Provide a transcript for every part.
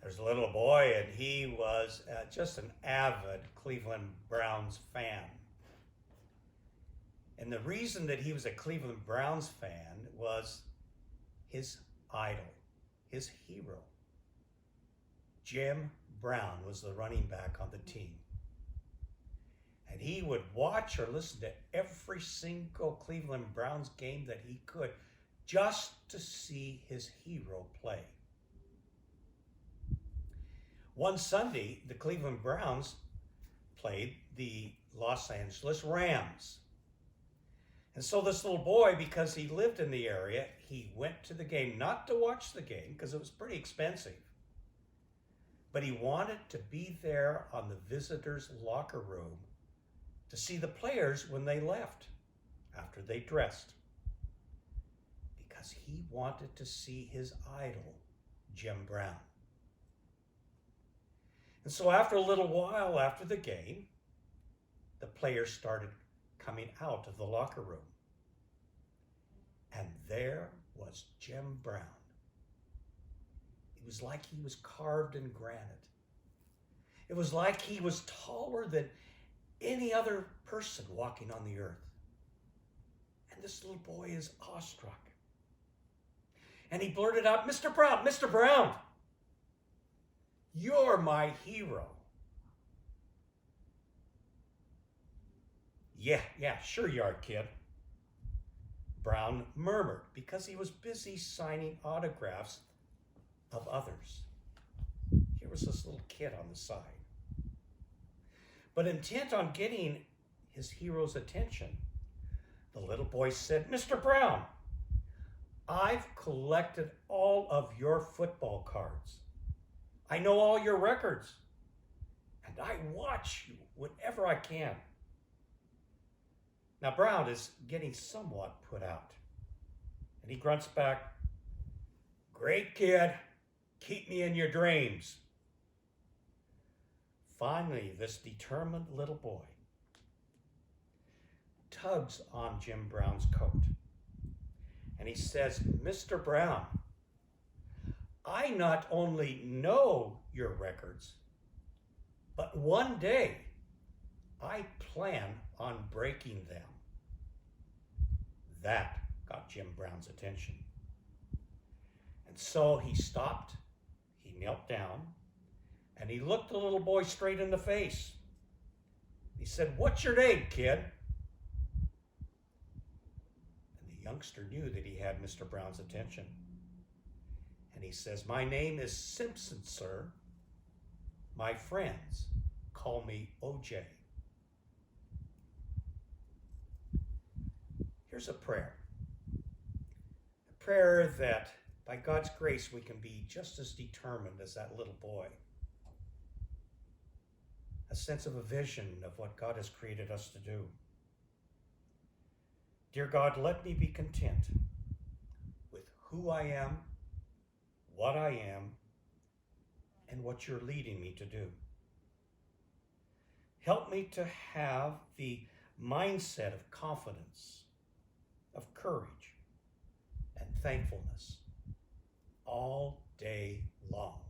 There's a little boy, and he was just an avid Cleveland Browns fan. And the reason that he was a Cleveland Browns fan was his idol, his hero. Jim Brown was the running back on the team. And he would watch or listen to every single Cleveland Browns game that he could just to see his hero play. One Sunday, the Cleveland Browns played the Los Angeles Rams. And so this little boy, because he lived in the area, he went to the game, not to watch the game, because it was pretty expensive, but he wanted to be there on the visitors' locker room to see the players when they left, after they dressed, because he wanted to see his idol, Jim Brown. And so after a little while after the game, the players started coming out of the locker room. And there was Jim Brown. It was like he was carved in granite. It was like he was taller than any other person walking on the earth. And this little boy is awestruck. And he blurted out, "Mr. Brown, Mr. Brown, you're my hero." Yeah, sure you are, kid," Brown murmured, because he was busy signing autographs of others. Here was this little kid on the side. But intent on getting his hero's attention, the little boy said, "Mr. Brown, I've collected all of your football cards. I know all your records, and I watch you whenever I can." Now Brown is getting somewhat put out, and he grunts back, "Great, kid. Keep me in your dreams." Finally, this determined little boy tugs on Jim Brown's coat, and he says, "Mr. Brown, I not only know your records, but one day I plan on breaking them." That got Jim Brown's attention. And so he stopped, he knelt down, and he looked the little boy straight in the face. He said, "What's your name, kid?" And the youngster knew that he had Mr. Brown's attention. And he says, "My name is Simpson, sir. My friends call me OJ." Here's a prayer. A prayer that by God's grace we can be just as determined as that little boy. A sense of a vision of what God has created us to do. Dear God, let me be content with who I am, what I am, and what you're leading me to do. Help me to have the mindset of confidence, of courage, and thankfulness all day long.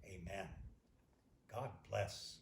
Amen. God bless.